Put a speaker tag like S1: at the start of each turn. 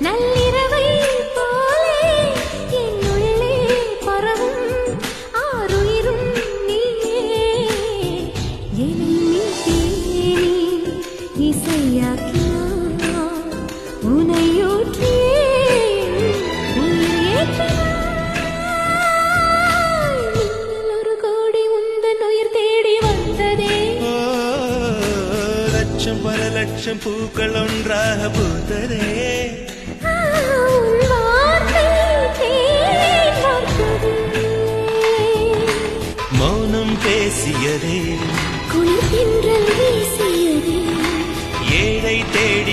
S1: நள்ளிரவை போலே என்னுள்ளே பரவும் ஆருயிரும் நீயே என்னை மீட்டேனே இசையாக்கினாய் உனையூற்றி உயிர் ஏற்றினாய் மின்னல் ஒரு கோடி உந்தன் உயிர் தேடி வந்ததே
S2: லட்சம் பல லட்சம் பூக்கள் ஒன்றாக பூத்ததே மௌனம் பேசியதே
S1: குளிர் தென்றல் வீசியதே
S2: ஏழை தேடி